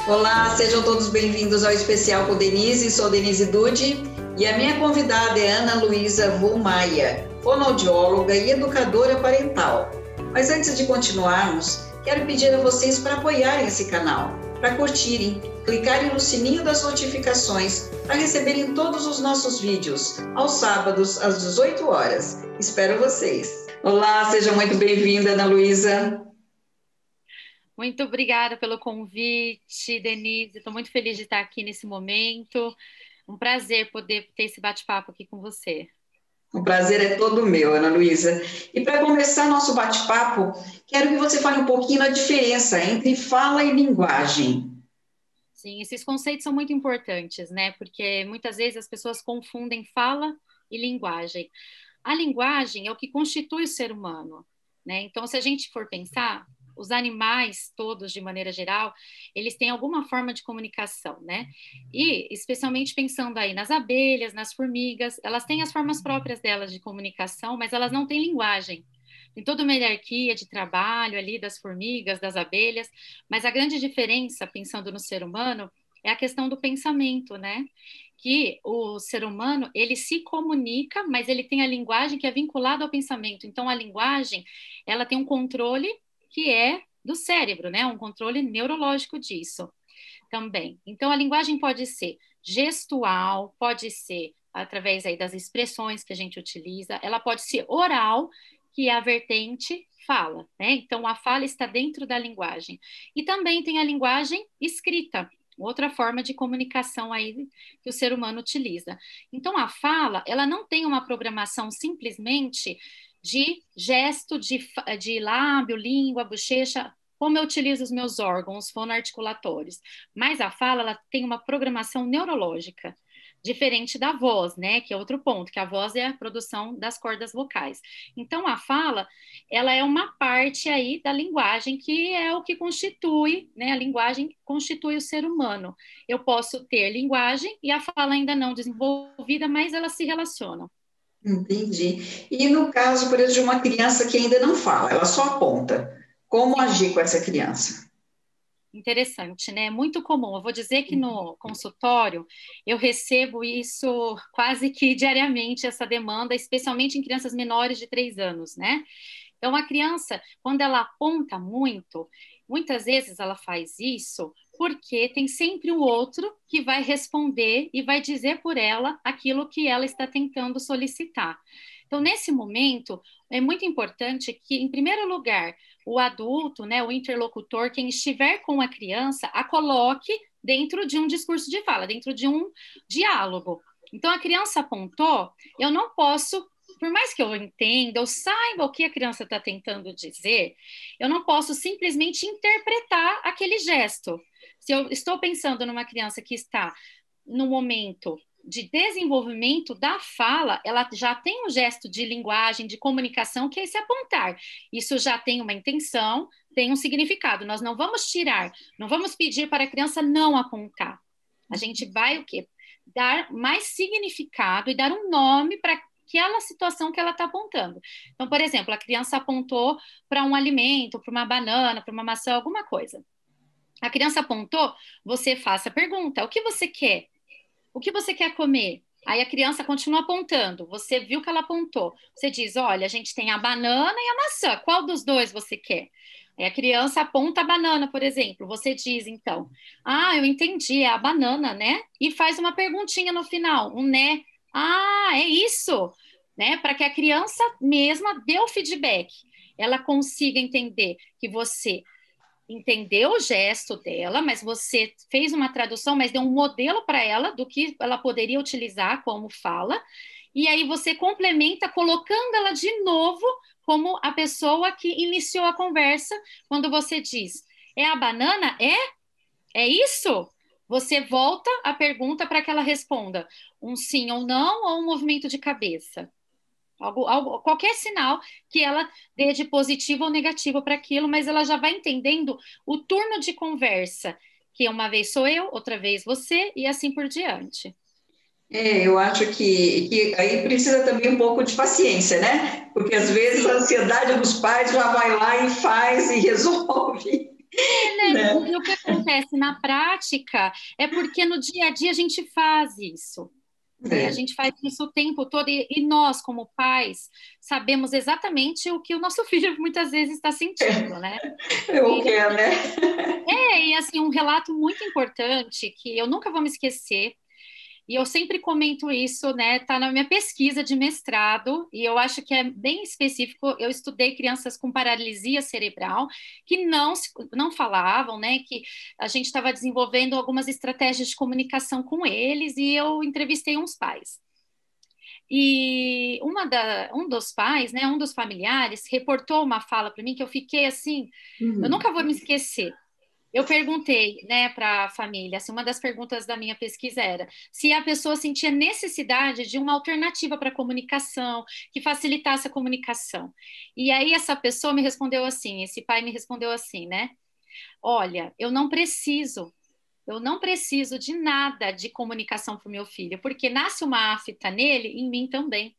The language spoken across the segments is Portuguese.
Olá, sejam todos bem-vindos ao Especial com Denise. Sou Denise Dude e a minha convidada é Ana Luísa Vulmaia, fonoaudióloga e educadora parental. Mas antes de continuarmos, quero pedir a vocês para apoiarem esse canal, para curtirem, clicarem no sininho das notificações para receberem todos os nossos vídeos, aos sábados, às 18 horas. Espero vocês. Olá, seja muito bem-vinda, Ana Luísa. Muito obrigada pelo convite, Denise. Estou muito feliz de estar aqui nesse momento. Um prazer poder ter esse bate-papo aqui com você. O prazer é todo meu, Ana Luísa. E para começar nosso bate-papo, quero que você fale um pouquinho da diferença entre fala e linguagem. Sim, esses conceitos são muito importantes, né? Porque muitas vezes as pessoas confundem fala e linguagem. A linguagem é o que constitui o ser humano, né? Então, se a gente for pensar, os animais todos, de maneira geral, eles têm alguma forma de comunicação, né? E, especialmente pensando aí nas abelhas, nas formigas, elas têm as formas próprias delas de comunicação, mas elas não têm linguagem. Tem toda uma hierarquia de trabalho ali das formigas, das abelhas, mas a grande diferença, pensando no ser humano, é a questão do pensamento, né? Que o ser humano, ele se comunica, mas ele tem a linguagem que é vinculada ao pensamento. Então, a linguagem, ela tem um controle que é do cérebro, né? Um controle neurológico disso também. Então, a linguagem pode ser gestual, pode ser através aí das expressões que a gente utiliza, ela pode ser oral, que é a vertente fala, né? Então, a fala está dentro da linguagem. E também tem a linguagem escrita, outra forma de comunicação aí que o ser humano utiliza. Então, a fala, ela não tem uma programação simplesmente de gesto, de lábio, língua, bochecha, como eu utilizo os meus órgãos fonoarticulatórios. Mas a fala, ela tem uma programação neurológica, diferente da voz, né? Que é outro ponto, que a voz é a produção das cordas vocais. Então, a fala, ela é uma parte aí da linguagem, que é o que constitui, né? A linguagem constitui o ser humano. Eu posso ter linguagem e a fala ainda não desenvolvida, mas elas se relacionam. Entendi. E no caso, por exemplo, de uma criança que ainda não fala, ela só aponta, como agir com essa criança? Interessante, né? Muito comum. Eu vou dizer que no consultório eu recebo isso quase que diariamente, essa demanda, especialmente em crianças menores de 3 anos, né? Então, a criança, quando ela aponta muito, muitas vezes ela faz isso porque tem sempre o outro que vai responder e vai dizer por ela aquilo que ela está tentando solicitar. Então, nesse momento, é muito importante que, em primeiro lugar, o adulto, né, o interlocutor, quem estiver com a criança, a coloque dentro de um discurso de fala, dentro de um diálogo. Então, a criança apontou, eu não posso, por mais que eu entenda, eu saiba o que a criança está tentando dizer, eu não posso simplesmente interpretar aquele gesto. Se eu estou pensando numa criança que está no momento de desenvolvimento da fala, ela já tem um gesto de linguagem, de comunicação, que é esse apontar. Isso já tem uma intenção, tem um significado. Nós não vamos tirar, não vamos pedir para a criança não apontar. A gente vai o quê? Dar mais significado e dar um nome para aquela situação que ela está apontando. Então, por exemplo, a criança apontou para um alimento, para uma banana, para uma maçã, alguma coisa. A criança apontou, você faça a pergunta: o que você quer? O que você quer comer? Aí a criança continua apontando. Você viu que ela apontou. Você diz: olha, a gente tem a banana e a maçã. Qual dos dois você quer? Aí a criança aponta a banana, por exemplo. Você diz, então: ah, eu entendi, é a banana, né? E faz uma perguntinha no final, um né. Ah, é isso, né? Para que a criança mesma dê o feedback. Ela consiga entender que você entendeu o gesto dela, mas você fez uma tradução, mas deu um modelo para ela do que ela poderia utilizar como fala, e aí você complementa colocando ela de novo como a pessoa que iniciou a conversa, quando você diz: é a banana? É? É isso? Você volta a pergunta para que ela responda um sim ou não, ou um movimento de cabeça. Qualquer sinal que ela dê de positivo ou negativo para aquilo, mas ela já vai entendendo o turno de conversa, que uma vez sou eu, outra vez você, e assim por diante. Eu acho que aí precisa também um pouco de paciência, né? Porque às vezes a ansiedade dos pais já vai lá e faz e resolve, É, né? né? Eu pergunto, acontece na prática é porque no dia a dia a gente faz isso. A gente faz isso o tempo todo e nós, como pais, sabemos exatamente o que o nosso filho muitas vezes está sentindo, né? Eu quero, né? E assim, um relato muito importante que eu nunca vou me esquecer, e eu sempre comento isso, né? Tá na minha pesquisa de mestrado, e eu acho que é bem específico. Eu estudei crianças com paralisia cerebral que não falavam, né? Que a gente estava desenvolvendo algumas estratégias de comunicação com eles, e eu entrevistei uns pais. E um dos pais, né, um dos familiares, reportou uma fala para mim que eu fiquei assim, eu nunca vou me esquecer. Eu perguntei, né, para a família, assim, uma das perguntas da minha pesquisa era se a pessoa sentia necessidade de uma alternativa para a comunicação, que facilitasse a comunicação. E aí essa pessoa me respondeu assim, esse pai me respondeu assim, né? Olha, eu não preciso de nada de comunicação para o meu filho, porque nasce uma afta nele, em mim também.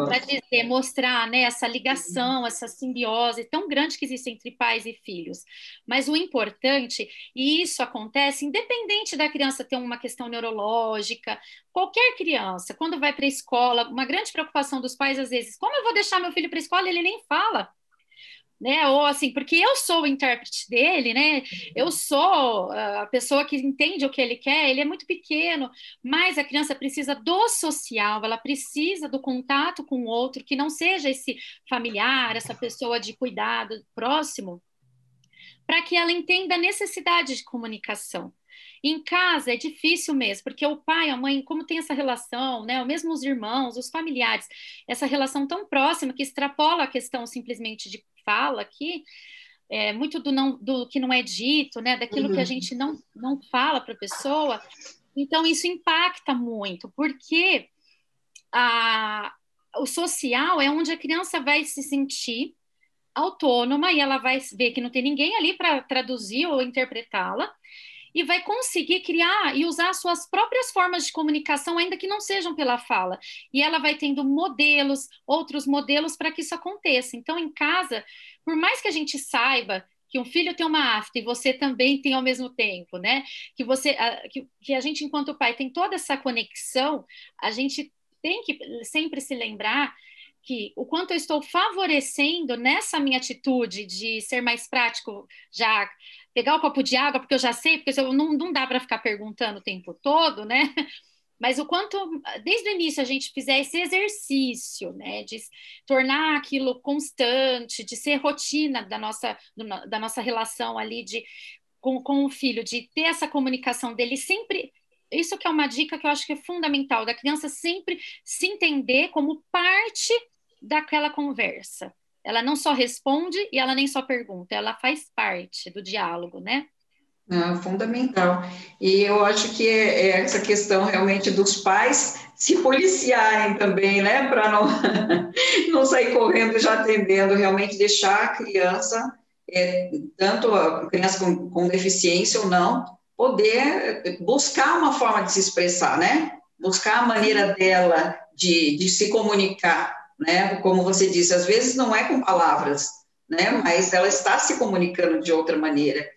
Para dizer, mostrar, né, essa ligação, essa simbiose tão grande que existe entre pais e filhos. Mas o importante, e isso acontece independente da criança ter uma questão neurológica, qualquer criança, quando vai para a escola, uma grande preocupação dos pais, às vezes, como eu vou deixar meu filho para a escola? Ele nem fala. Né? Ou assim, porque eu sou o intérprete dele, né? Eu sou a pessoa que entende o que ele quer, ele é muito pequeno, mas a criança precisa do social, ela precisa do contato com o outro, que não seja esse familiar, essa pessoa de cuidado próximo, para que ela entenda a necessidade de comunicação. Em casa é difícil mesmo, porque o pai, a mãe, como tem essa relação, né, mesmo os irmãos, os familiares, essa relação tão próxima que extrapola a questão simplesmente de fala aqui, muito do que não é dito, né, daquilo que a gente não fala para a pessoa. Então, isso impacta muito, porque o social é onde a criança vai se sentir autônoma e ela vai ver que não tem ninguém ali para traduzir ou interpretá-la e vai conseguir criar e usar suas próprias formas de comunicação, ainda que não sejam pela fala. E ela vai tendo modelos, outros modelos para que isso aconteça. Então, em casa, por mais que a gente saiba que um filho tem uma afta e você também tem ao mesmo tempo, né? Que a gente, enquanto pai, tem toda essa conexão, a gente tem que sempre se lembrar que o quanto eu estou favorecendo nessa minha atitude de ser mais prático, já pegar o copo de água, porque eu já sei, porque não dá para ficar perguntando o tempo todo, né? Mas o quanto, desde o início, a gente fizer esse exercício, né, de tornar aquilo constante, de ser rotina da nossa relação ali com o filho, de ter essa comunicação dele sempre. Isso que é uma dica que eu acho que é fundamental, da criança sempre se entender como parte daquela conversa. Ela não só responde e ela nem só pergunta, ela faz parte do diálogo, né? Fundamental. E eu acho que é essa questão realmente dos pais se policiarem também, né? Para não sair correndo já atendendo, realmente deixar a criança, tanto a criança com deficiência ou não, poder buscar uma forma de se expressar, né? Buscar a maneira dela de se comunicar, né? Como você disse, às vezes não é com palavras, né? Mas ela está se comunicando de outra maneira.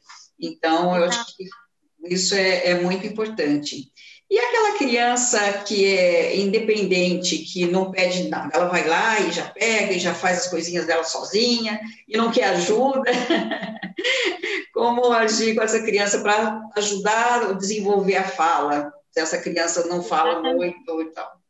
Então, eu acho que isso é muito importante. E aquela criança que é independente, que não pede nada, ela vai lá e já pega e já faz as coisinhas dela sozinha e não quer ajuda. Como agir com essa criança para ajudar a desenvolver a fala? Se essa criança não fala muito e tal.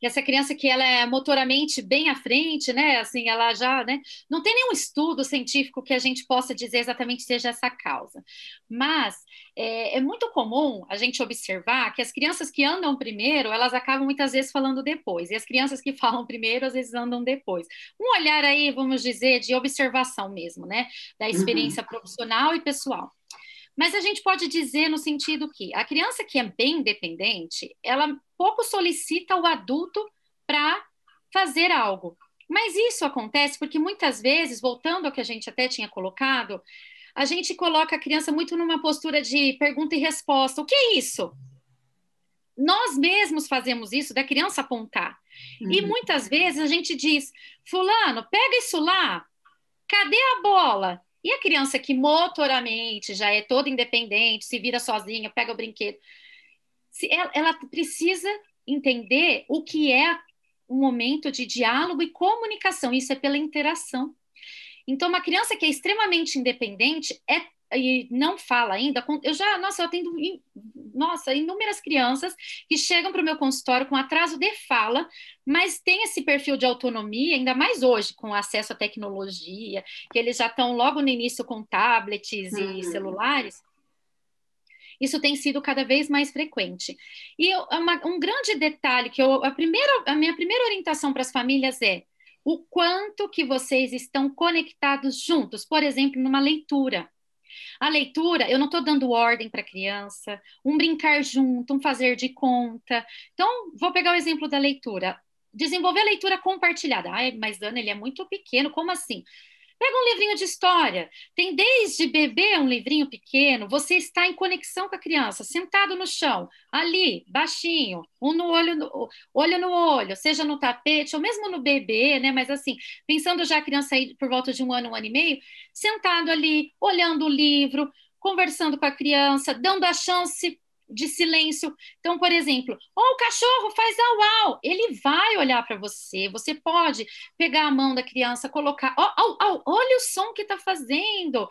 Essa criança que ela é motoramente bem à frente, né? Assim, ela já, né? Não tem nenhum estudo científico que a gente possa dizer exatamente seja essa causa. Mas é muito comum a gente observar que as crianças que andam primeiro, elas acabam muitas vezes falando depois. E as crianças que falam primeiro, às vezes andam depois. Um olhar aí, vamos dizer, de observação mesmo, né? Da experiência profissional e pessoal. Mas a gente pode dizer no sentido que a criança que é bem independente, ela pouco solicita o adulto para fazer algo. Mas isso acontece porque muitas vezes, voltando ao que a gente até tinha colocado, a gente coloca a criança muito numa postura de pergunta e resposta. O que é isso? Nós mesmos fazemos isso, da criança apontar. E muitas vezes a gente diz, fulano, pega isso lá, cadê a bola? E a criança que motoramente já é toda independente, se vira sozinha, pega o brinquedo, ela precisa entender o que é um momento de diálogo e comunicação. Isso é pela interação. Então, uma criança que é extremamente independente e não fala ainda, eu atendo, inúmeras crianças que chegam para o meu consultório com atraso de fala, mas tem esse perfil de autonomia, ainda mais hoje, com acesso à tecnologia, que eles já estão logo no início com tablets e celulares. Isso tem sido cada vez mais frequente. E um grande detalhe, a minha primeira orientação para as famílias é o quanto que vocês estão conectados juntos, por exemplo, numa leitura. A leitura, eu não estou dando ordem para a criança, um brincar junto, um fazer de conta. Então, vou pegar o exemplo da leitura. Desenvolver a leitura compartilhada. Ai, mas Ana, ele é muito pequeno, como assim? Pega um livrinho de história. Tem desde bebê um livrinho pequeno, você está em conexão com a criança, sentado no chão, ali, baixinho, olho no olho, seja no tapete, ou mesmo no bebê, né? Mas assim, pensando já a criança aí por volta de um ano e meio, sentado ali, olhando o livro, conversando com a criança, dando a chance de silêncio. Então, por exemplo, o cachorro faz au-au, ele vai olhar para você, você pode pegar a mão da criança, colocar, olha o som que está fazendo,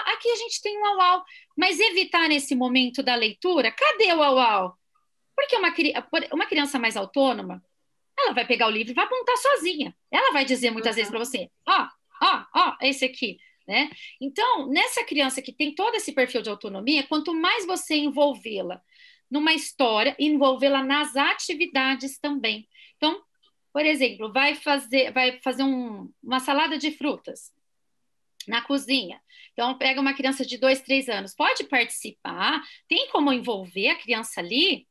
aqui a gente tem um au-au, mas evitar nesse momento da leitura, cadê o au-au? Porque uma criança mais autônoma, ela vai pegar o livro e vai apontar sozinha, ela vai dizer muitas vezes para você, esse aqui, né? Então, nessa criança que tem todo esse perfil de autonomia, quanto mais você envolvê-la numa história, envolvê-la nas atividades também. Então, por exemplo, vai fazer uma salada de frutas na cozinha. Então, pega uma criança de 2, 3 anos, pode participar, tem como envolver a criança ali.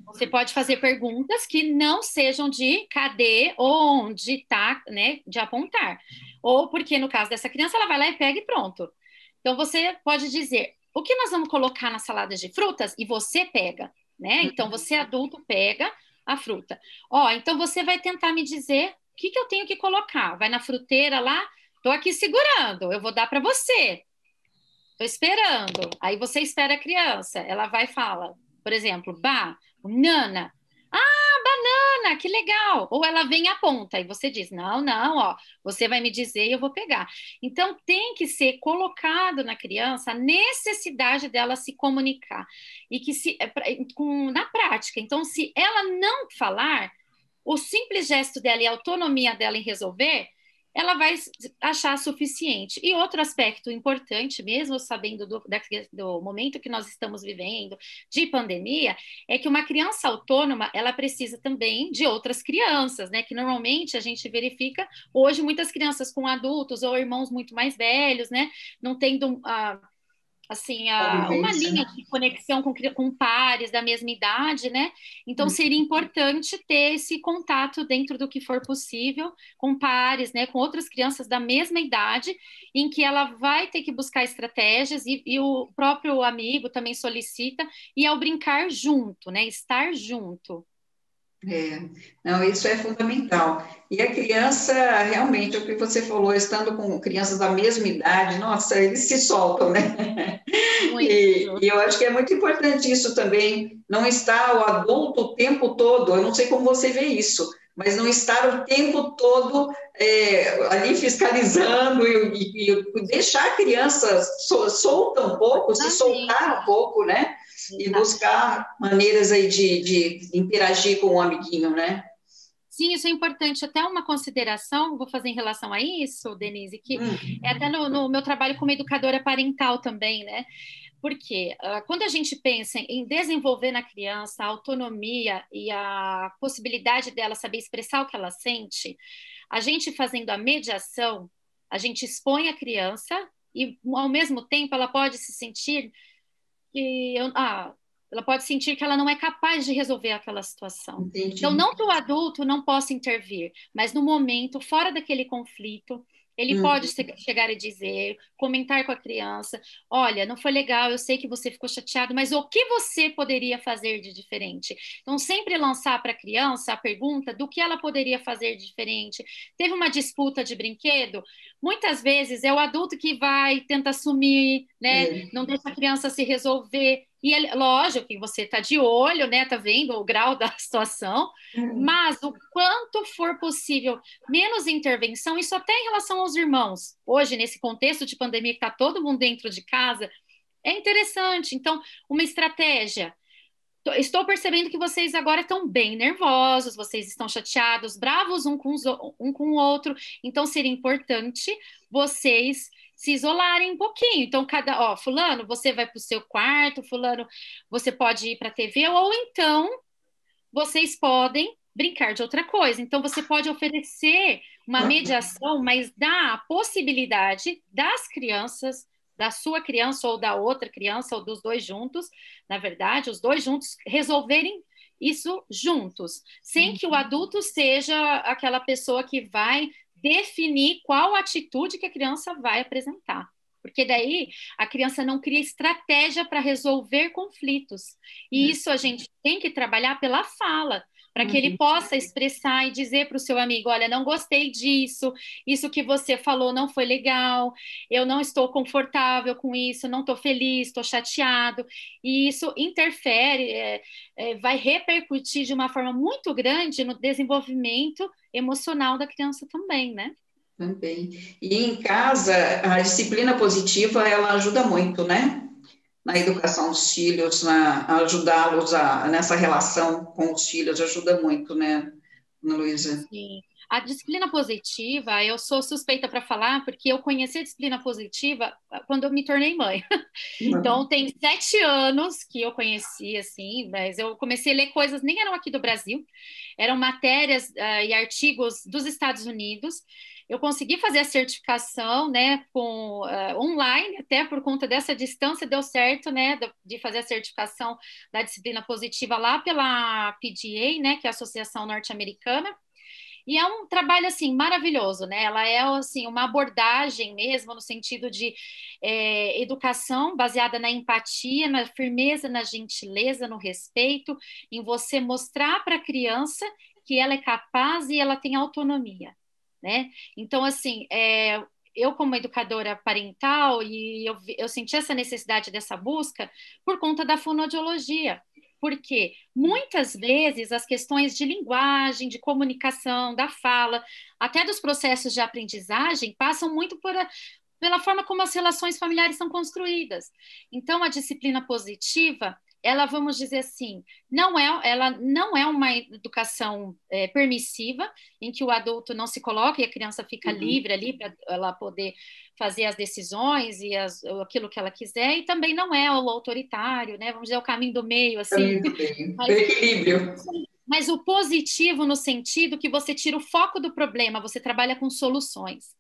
Você pode fazer perguntas que não sejam de cadê, onde está, né, de apontar. Ou porque, no caso dessa criança, ela vai lá e pega e pronto. Então, você pode dizer, o que nós vamos colocar na salada de frutas? E você pega, né? Então, você, adulto, pega a fruta. Então você vai tentar me dizer o que eu tenho que colocar. Vai na fruteira lá, estou aqui segurando, eu vou dar para você. Estou esperando. Aí você espera a criança, ela vai e fala, por exemplo, banana. Banana, que legal. Ou ela vem e aponta, e você diz, não, você vai me dizer e eu vou pegar. Então, tem que ser colocado na criança a necessidade dela se comunicar. E que na prática. Então, se ela não falar, o simples gesto dela e a autonomia dela em resolver, ela vai achar suficiente. E outro aspecto importante, mesmo sabendo do momento que nós estamos vivendo, de pandemia, é que uma criança autônoma, ela precisa também de outras crianças, né? Que normalmente a gente verifica hoje muitas crianças com adultos ou irmãos muito mais velhos, né? Não tendo uma linha de conexão com pares da mesma idade, né? Então, seria importante ter esse contato dentro do que for possível com pares, né? Com outras crianças da mesma idade, em que ela vai ter que buscar estratégias e o próprio amigo também solicita, e ao brincar junto, né? Estar junto. Não, isso é fundamental. E a criança, realmente, o que você falou, estando com crianças da mesma idade, nossa, eles se soltam, né? E eu acho que é muito importante isso também, não estar o adulto o tempo todo, eu não sei como você vê isso, mas não estar o tempo todo ali fiscalizando e deixar a criança solta um pouco, se soltar um pouco, né? E buscar maneiras aí de interagir com o amiguinho, né? Sim, isso é importante. Até uma consideração, vou fazer em relação a isso, Denise, que é até no meu trabalho como educadora parental também, né? Porque quando a gente pensa em desenvolver na criança a autonomia e a possibilidade dela saber expressar o que ela sente, a gente fazendo a mediação, a gente expõe a criança e, ao mesmo tempo, ela pode se sentir que ela pode sentir que ela não é capaz de resolver aquela situação. Entendi. Então, não que o adulto não possa intervir, mas no momento, fora daquele conflito, Ele pode chegar e dizer, comentar com a criança, olha, não foi legal, eu sei que você ficou chateado, mas o que você poderia fazer de diferente? Então, sempre lançar para a criança a pergunta do que ela poderia fazer de diferente. Teve uma disputa de brinquedo? Muitas vezes é o adulto que vai, tenta assumir, né? Não deixa a criança se resolver. E é lógico que você está de olho, né? Está vendo o grau da situação, mas o quanto for possível, menos intervenção, isso até em relação aos irmãos. Hoje, nesse contexto de pandemia que está todo mundo dentro de casa, é interessante. Então, uma estratégia. Estou percebendo que vocês agora estão bem nervosos, vocês estão chateados, bravos um com o outro. Então, seria importante vocês se isolarem um pouquinho. Então, fulano, você vai para o seu quarto, fulano, você pode ir para a TV, ou então vocês podem brincar de outra coisa. Então, você pode oferecer uma mediação, mas dá a possibilidade das crianças, da sua criança ou da outra criança, ou dos dois juntos, na verdade, os dois juntos, resolverem isso juntos, sem que o adulto seja aquela pessoa que vai definir qual atitude que a criança vai apresentar. Porque daí a criança não cria estratégia para resolver conflitos. E isso a gente tem que trabalhar pela fala, para que ele possa expressar e dizer para o seu amigo, olha, não gostei disso, isso que você falou não foi legal, eu não estou confortável com isso, não estou feliz, estou chateado. E isso interfere, vai repercutir de uma forma muito grande no desenvolvimento emocional da criança também, né? Também. E em casa, a disciplina positiva, ela ajuda muito, né? Na educação dos filhos, ajudá-los nessa relação com os filhos, ajuda muito, né, Ana Luísa? Sim. A disciplina positiva, eu sou suspeita para falar, porque eu conheci a disciplina positiva quando eu me tornei mãe. Então, tem 7 anos que eu conheci, assim, mas eu comecei a ler coisas, nem eram aqui do Brasil, eram matérias e artigos dos Estados Unidos. Eu consegui fazer a certificação, né, com online, até por conta dessa distância deu certo, né, de fazer a certificação da disciplina positiva lá pela PGA, né, que é a Associação Norte-Americana. E é um trabalho, assim, maravilhoso, né? Ela é, assim, uma abordagem mesmo no sentido de educação baseada na empatia, na firmeza, na gentileza, no respeito, em você mostrar para a criança que ela é capaz e ela tem autonomia, né? Então, assim, eu como educadora parental, e eu senti essa necessidade dessa busca por conta da fonoaudiologia, porque muitas vezes as questões de linguagem, de comunicação, da fala, até dos processos de aprendizagem, passam muito pela forma como as relações familiares são construídas. Então, a disciplina positiva, ela, vamos dizer assim, ela não é uma educação permissiva, em que o adulto não se coloca e a criança fica livre ali para ela poder fazer as decisões e aquilo que ela quiser, e também não é o autoritário, né? Vamos dizer, o caminho do meio, assim. Caminho do meio, do equilíbrio. Mas o positivo no sentido que você tira o foco do problema, você trabalha com soluções.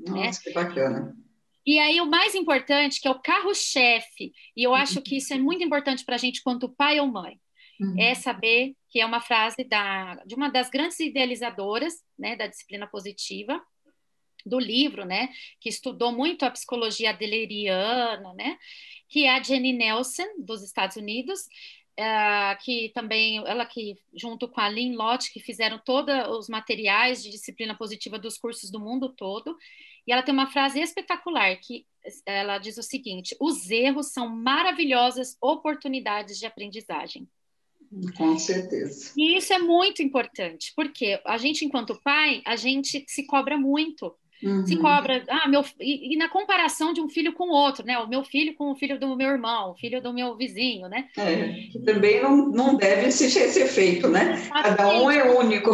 Nossa, né? Que bacana. E aí o mais importante, que é o carro-chefe, e eu acho que isso é muito importante para a gente quanto pai ou mãe, é saber que é uma frase de uma das grandes idealizadoras, né, da disciplina positiva, do livro, né, que estudou muito a psicologia adleriana, né, que é a Jenny Nelson, dos Estados Unidos, que também, ela que, junto com a Lynn Lott, que fizeram todos os materiais de disciplina positiva dos cursos do mundo todo, e ela tem uma frase espetacular, que ela diz o seguinte: os erros são maravilhosas oportunidades de aprendizagem. Com certeza. E isso é muito importante, porque a gente, enquanto pai, a gente se cobra muito. Se cobra, e na comparação de um filho com o outro, né? O meu filho com o filho do meu irmão, o filho do meu vizinho, né? Que também não deve ser feito, né? Cada um é único.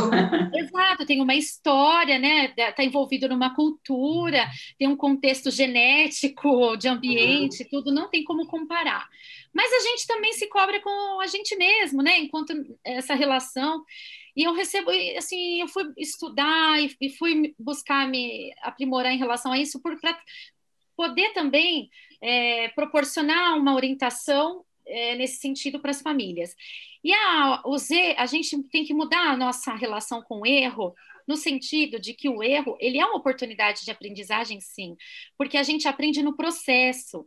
Exato, tem uma história, né? Está envolvido numa cultura, tem um contexto genético, de ambiente, tudo, não tem como comparar. Mas a gente também se cobra com a gente mesmo, né? Enquanto essa relação. E eu recebo, assim, eu fui estudar e fui buscar me aprimorar em relação a isso, para poder também proporcionar uma orientação nesse sentido para as famílias. E a gente tem que mudar a nossa relação com o erro no sentido de que o erro, ele é uma oportunidade de aprendizagem, sim, porque a gente aprende no processo.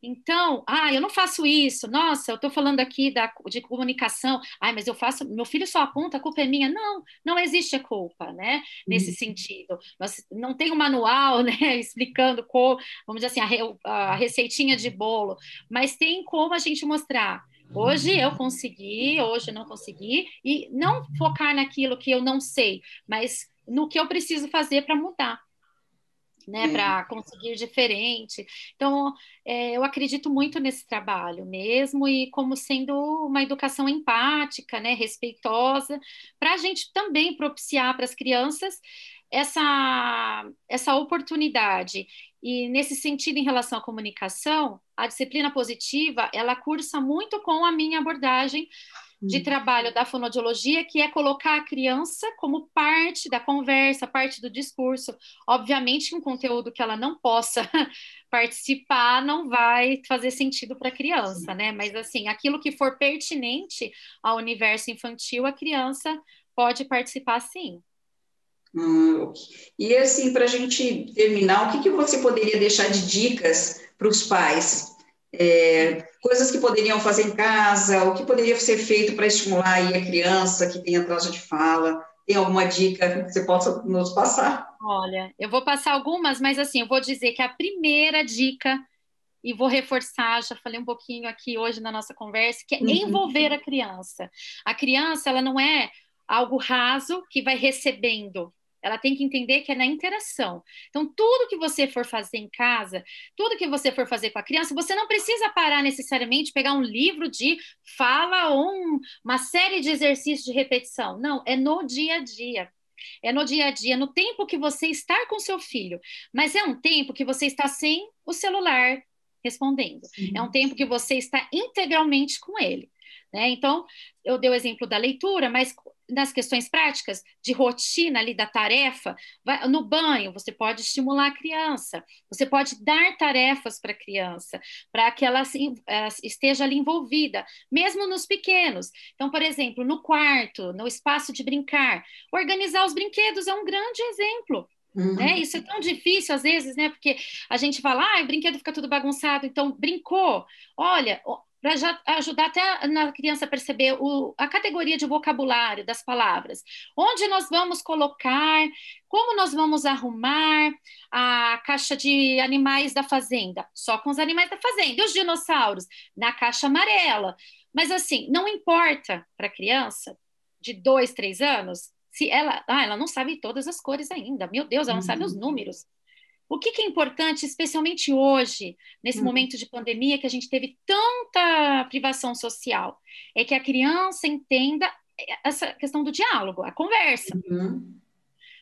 Então, eu não faço isso. Nossa, eu estou falando aqui de comunicação. Mas eu faço. Meu filho só aponta, a culpa é minha. Não, não existe a culpa, né? Nesse sentido. Não tem um manual, né? Explicando como, vamos dizer assim, a receitinha de bolo, mas tem como a gente mostrar. Hoje eu consegui, hoje eu não consegui, e não focar naquilo que eu não sei, mas no que eu preciso fazer para mudar, né, para conseguir diferente. Então, eu acredito muito nesse trabalho mesmo, e como sendo uma educação empática, né, respeitosa, para a gente também propiciar para as crianças essa oportunidade. E nesse sentido, em relação à comunicação, a disciplina positiva, ela cursa muito com a minha abordagem de trabalho da fonoaudiologia, que é colocar a criança como parte da conversa, parte do discurso. Obviamente, um conteúdo que ela não possa participar não vai fazer sentido para a criança, né? Mas, assim, aquilo que for pertinente ao universo infantil, a criança pode participar, sim. E, assim, para a gente terminar, o que você poderia deixar de dicas para os pais? Coisas que poderiam fazer em casa, o que poderia ser feito para estimular aí a criança que tem atraso de fala? Tem alguma dica que você possa nos passar? Olha, eu vou passar algumas, mas assim, eu vou dizer que a primeira dica, e vou reforçar, já falei um pouquinho aqui hoje na nossa conversa, que é envolver a criança. A criança, ela não é algo raso que vai recebendo. Ela tem que entender que é na interação. Então, tudo que você for fazer em casa, tudo que você for fazer com a criança, você não precisa parar necessariamente, pegar um livro de fala ou uma série de exercícios de repetição. Não, é no dia a dia. É no dia a dia, no tempo que você está com seu filho. Mas é um tempo que você está sem o celular respondendo. É um tempo que você está integralmente com ele, né? Então, eu dei o exemplo da leitura, mas nas questões práticas, de rotina ali da tarefa, no banho, você pode estimular a criança, você pode dar tarefas para a criança, para que ela esteja ali envolvida, mesmo nos pequenos. Então, por exemplo, no quarto, no espaço de brincar, organizar os brinquedos é um grande exemplo. Né? Isso é tão difícil às vezes, né? Porque a gente fala, o brinquedo fica tudo bagunçado, então brincou. Olha, para já ajudar até na criança a perceber a categoria de vocabulário das palavras. Onde nós vamos colocar, como nós vamos arrumar a caixa de animais da fazenda? Só com os animais da fazenda. E os dinossauros? Na caixa amarela. Mas assim, não importa para a criança de 2, 3 anos, se ela não sabe todas as cores ainda. Meu Deus, ela não sabe os números. O que é importante, especialmente hoje, nesse momento de pandemia, que a gente teve tanta privação social, é que a criança entenda essa questão do diálogo, a conversa.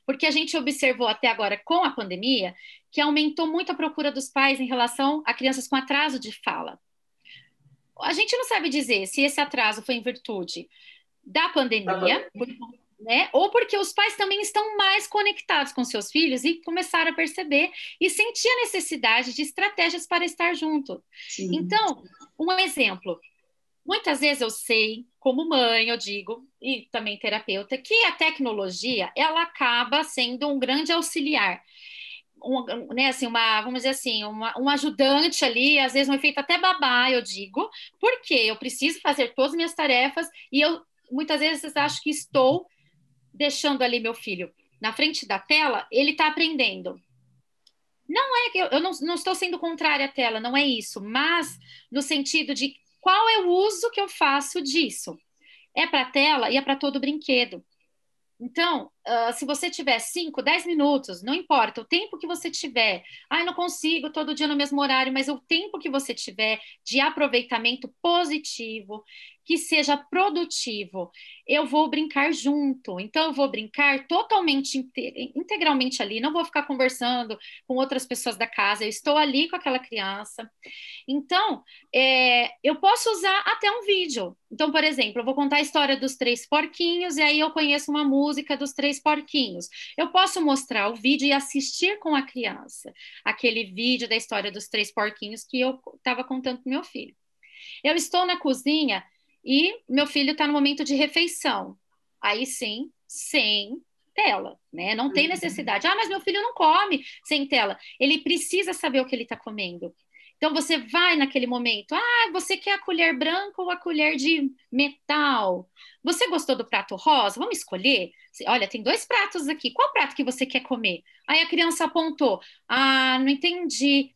Porque a gente observou até agora, com a pandemia, que aumentou muito a procura dos pais em relação a crianças com atraso de fala. A gente não sabe dizer se esse atraso foi em virtude da pandemia, né? Ou porque os pais também estão mais conectados com seus filhos e começaram a perceber e sentir a necessidade de estratégias para estar junto. Sim. Então, um exemplo. Muitas vezes eu sei, como mãe, eu digo, e também terapeuta, que a tecnologia, ela acaba sendo um grande auxiliar. Né, assim, vamos dizer assim, um ajudante ali, às vezes um efeito até babá, eu digo, porque eu preciso fazer todas as minhas tarefas e eu, muitas vezes, acho que estou deixando ali meu filho na frente da tela, ele está aprendendo. Não é que eu não estou sendo contrária à tela, não é isso, mas no sentido de qual é o uso que eu faço disso. É para a tela e é para todo brinquedo. Então, se você tiver 5, 10 minutos, não importa, o tempo que você tiver, não consigo todo dia no mesmo horário, mas o tempo que você tiver de aproveitamento positivo, que seja produtivo, eu vou brincar junto. Então, eu vou brincar totalmente, integralmente ali, não vou ficar conversando com outras pessoas da casa, eu estou ali com aquela criança. Então, eu posso usar até um vídeo. Então, por exemplo, eu vou contar a história dos 3 porquinhos e aí eu conheço uma música dos 3 porquinhos. Eu posso mostrar o vídeo e assistir com a criança aquele vídeo da história dos 3 porquinhos que eu estava contando para meu filho. Eu estou na cozinha e meu filho está no momento de refeição. Aí sim, sem tela, né? Não tem necessidade. Ah, mas meu filho não come sem tela. Ele precisa saber o que ele está comendo. Então, você vai naquele momento, ah, você quer a colher branca ou a colher de metal? Você gostou do prato rosa? Vamos escolher? Olha, tem 2 pratos aqui, qual prato que você quer comer? Aí a criança apontou, ah, não entendi,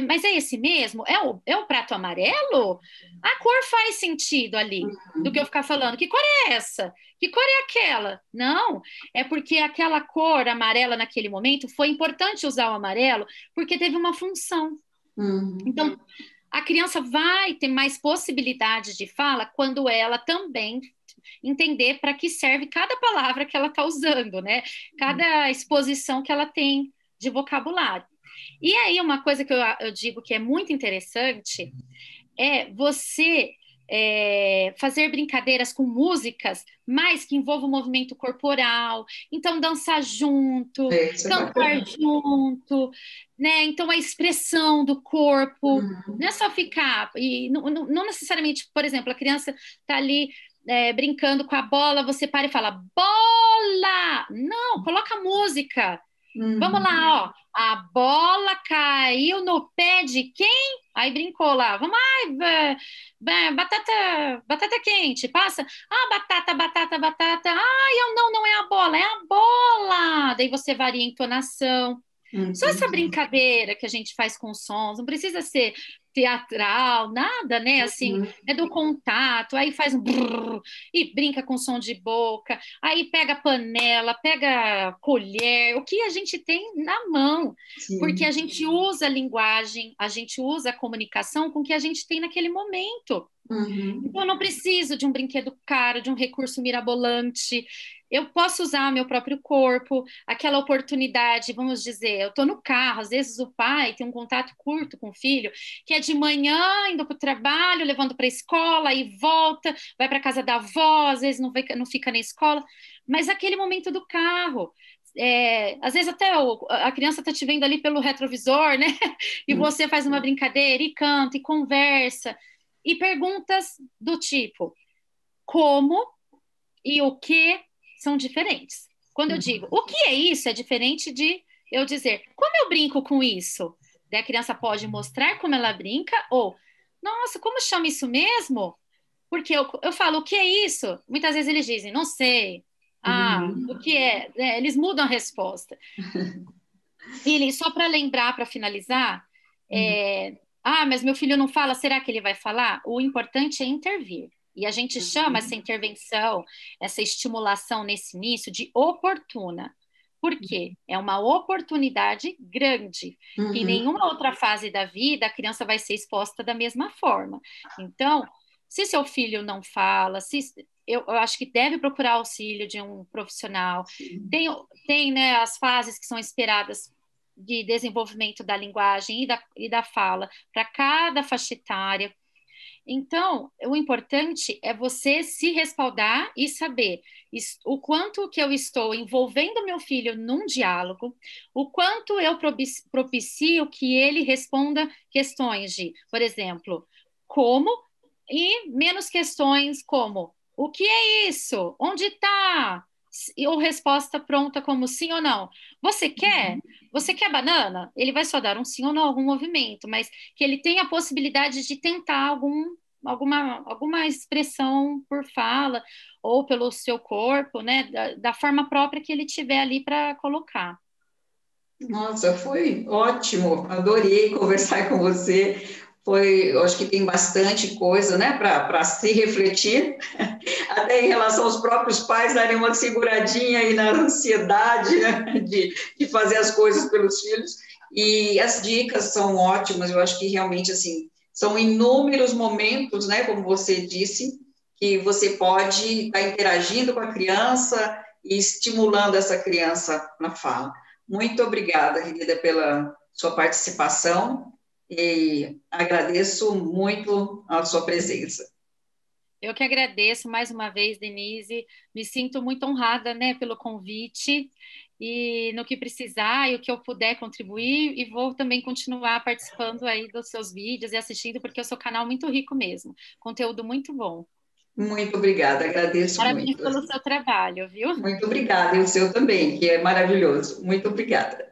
mas é esse mesmo? É o prato amarelo? A cor faz sentido ali, do que eu ficar falando, que cor é essa? Que cor é aquela? Não, é porque aquela cor amarela naquele momento, foi importante usar o amarelo, porque teve uma função. Então, a criança vai ter mais possibilidades de fala quando ela também entender para que serve cada palavra que ela está usando, né? Cada exposição que ela tem de vocabulário. E aí, uma coisa que eu digo que é muito interessante é você fazer brincadeiras com músicas, mas que envolvam o movimento corporal. Então, dançar junto, cantar junto, né? Então, a expressão do corpo. Não é só ficar... E não necessariamente, por exemplo, a criança está ali brincando com a bola, você para e fala, bola! Não, coloca música. Vamos lá, ó. A bola caiu no pé de quem? Aí brincou lá. Vamos lá, batata quente, passa. Ah, batata. Ah, não é a bola, é a bola. Daí você varia a entonação. Só essa brincadeira que a gente faz com sons, não precisa ser teatral, nada, né? Assim, é do contato, aí faz um brrr, e brinca com som de boca, aí pega panela, pega colher, o que a gente tem na mão, porque a gente usa a linguagem, a gente usa a comunicação com o que a gente tem naquele momento. Então, eu não preciso de um brinquedo caro, de um recurso mirabolante. Eu posso usar o meu próprio corpo, aquela oportunidade, vamos dizer, eu estou no carro, às vezes o pai tem um contato curto com o filho, que é de manhã, indo para o trabalho, levando para a escola, e volta, vai para a casa da avó, às vezes não fica na escola, mas aquele momento do carro, às vezes até a criança está te vendo ali pelo retrovisor, né? E você faz uma brincadeira, e canta, e conversa, e perguntas do tipo, como e o que são diferentes. Quando eu digo, o que é isso? É diferente de eu dizer, como eu brinco com isso? Daí a criança pode mostrar como ela brinca, ou, nossa, como chama isso mesmo? Porque eu falo, o que é isso? Muitas vezes eles dizem, não sei. Ah, o que é? Eles mudam a resposta. E só para lembrar, para finalizar, mas meu filho não fala, será que ele vai falar? O importante é intervir. E a gente chama essa intervenção, essa estimulação nesse início de oportuna. Por quê? É uma oportunidade grande. Que em nenhuma outra fase da vida a criança vai ser exposta da mesma forma. Então, se seu filho não fala, eu acho que deve procurar auxílio de um profissional. Tem, né, as fases que são esperadas de desenvolvimento da linguagem e da fala para cada faixa etária. Então, o importante é você se respaldar e saber o quanto que eu estou envolvendo meu filho num diálogo, o quanto eu propicio que ele responda questões de, por exemplo, como, e menos questões como, o que é isso? Onde está? Ou resposta pronta como sim ou não. Você quer? Você quer banana? Ele vai só dar um sim ou não, algum movimento, mas que ele tenha a possibilidade de tentar alguma expressão por fala ou pelo seu corpo, né? Da forma própria que ele tiver ali para colocar. Nossa, foi ótimo, adorei conversar com você. Eu acho que tem bastante coisa, né, para se refletir, até em relação aos próprios pais darem uma seguradinha aí na ansiedade, né, de fazer as coisas pelos filhos. E as dicas são ótimas, eu acho que realmente, assim, são inúmeros momentos, né, como você disse, que você pode estar interagindo com a criança e estimulando essa criança na fala. Muito obrigada, querida, pela sua participação e agradeço muito a sua presença. Eu que agradeço mais uma vez, Denise, me sinto muito honrada, né, pelo convite e no que precisar e o que eu puder contribuir e vou também continuar participando aí dos seus vídeos e assistindo porque o seu canal é muito rico mesmo, conteúdo muito bom. Muito obrigada, agradeço Parabéns muito. pelo seu trabalho, viu? Muito obrigada, e o seu também, que é maravilhoso. Muito obrigada.